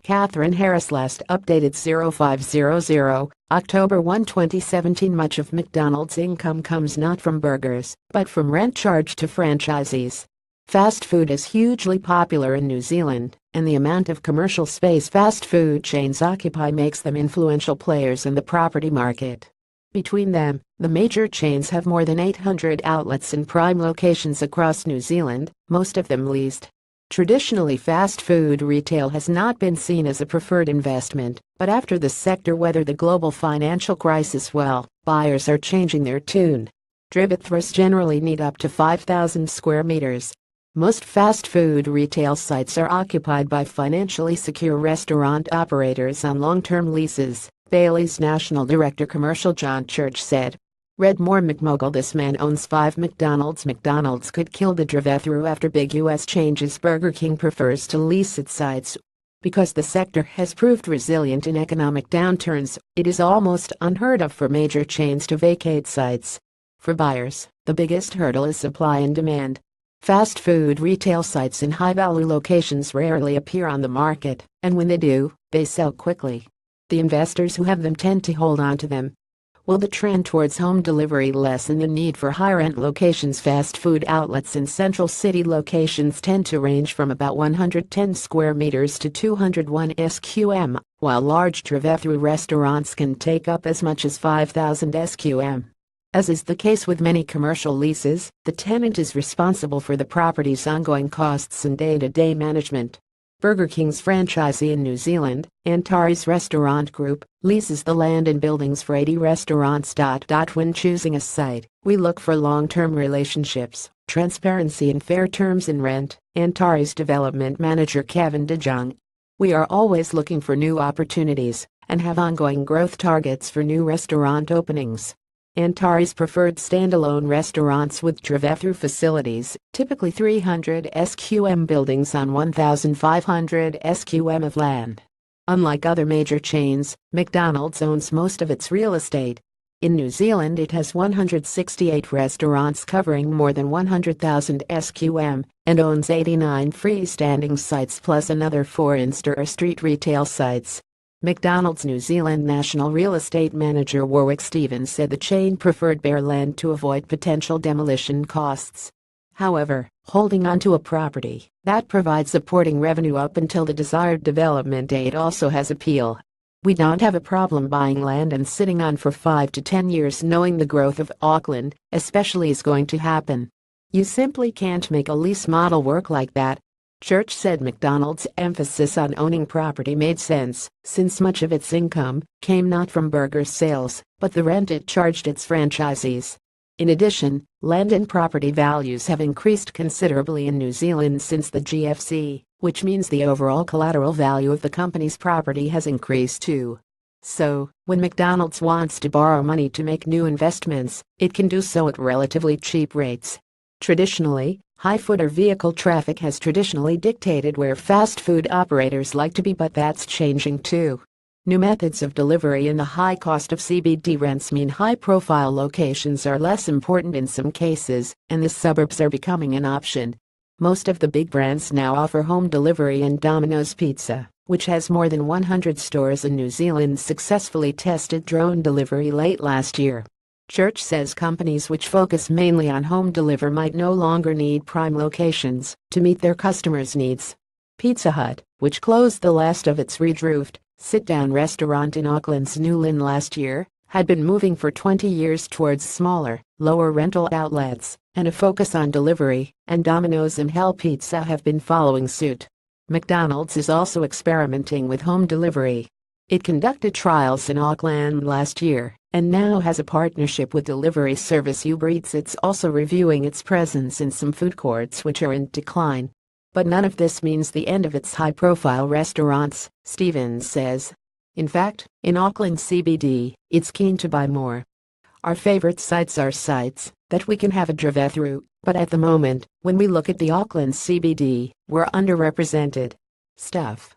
Catherine Harris last updated 0500, October 1, 2017. Much of McDonald's income comes not from burgers, but from rent charged to franchisees. Fast food is hugely popular in New Zealand, and the amount of commercial space fast food chains occupy makes them influential players in the property market. Between them, the major chains have more than 800 outlets in prime locations across New Zealand, most of them leased. Traditionally, fast food retail has not been seen as a preferred investment, but after the sector weathered the global financial crisis well, buyers are changing their tune. Drive-thrus generally need up to 5,000 square meters. Most fast food retail sites are occupied by financially secure restaurant operators on long-term leases, Bailey's National Director Commercial John Church said. Redmore McMogul: this man owns 5 McDonald's. McDonald's could kill the drive-thru after big U.S. changes. Burger King prefers to lease its sites. Because the sector has proved resilient in economic downturns, it is almost unheard of for major chains to vacate sites. For buyers, the biggest hurdle is supply and demand. Fast food retail sites in high-value locations rarely appear on the market, and when they do, they sell quickly. The investors who have them tend to hold on to them. Will the trend towards home delivery lessen the need for high-rent locations? Fast food outlets in central city locations tend to range from about 110 square meters to 201 SQM, while large drive-thru restaurants can take up as much as 5,000 SQM. As is the case with many commercial leases, the tenant is responsible for the property's ongoing costs and day-to-day management. Burger King's franchisee in New Zealand, Antares Restaurant Group, leases the land and buildings for 80 restaurants. When choosing a site, we look for long-term relationships, transparency and fair terms in rent, Antares Development Manager Kevin DeJong. We are always looking for new opportunities and have ongoing growth targets for new restaurant openings. Antares preferred standalone restaurants with drive-thru facilities, typically 300 SQM buildings on 1,500 SQM of land. Unlike other major chains, McDonald's owns most of its real estate. In New Zealand, it has 168 restaurants covering more than 100,000 SQM and owns 89 freestanding sites plus another 4 in-store street retail sites. McDonald's New Zealand National Real Estate Manager Warwick Stevens said the chain preferred bare land to avoid potential demolition costs. However, holding onto a property that provides supporting revenue up until the desired development date also has appeal. We don't have a problem buying land and sitting on for 5 to 10 years knowing the growth of Auckland, especially, is going to happen. You simply can't make a lease model work like that. Church said McDonald's emphasis on owning property made sense, since much of its income came not from burger sales, but the rent it charged its franchisees. In addition, land and property values have increased considerably in New Zealand since the GFC, which means the overall collateral value of the company's property has increased too. So, when McDonald's wants to borrow money to make new investments, it can do so at relatively cheap rates. Traditionally, high-foot or vehicle traffic has traditionally dictated where fast food operators like to be, but that's changing too. New methods of delivery and the high cost of CBD rents mean high-profile locations are less important in some cases, and the suburbs are becoming an option. Most of the big brands now offer home delivery, and Domino's Pizza, which has more than 100 stores in New Zealand, successfully tested drone delivery late last year. Church says companies which focus mainly on home delivery might no longer need prime locations to meet their customers' needs. Pizza Hut, which closed the last of its red-roofed, sit-down restaurant in Auckland's Newlyn last year, had been moving for 20 years towards smaller, lower rental outlets and a focus on delivery, and Domino's and Hell Pizza have been following suit. McDonald's is also experimenting with home delivery. It conducted trials in Auckland last year and now has a partnership with delivery service Uber Eats. It's also reviewing its presence in some food courts which are in decline. But none of this means the end of its high-profile restaurants, Stevens says. In fact, in Auckland CBD, it's keen to buy more. Our favorite sites are sites that we can have a drive-through, but at the moment, when we look at the Auckland CBD, we're underrepresented. Stuff.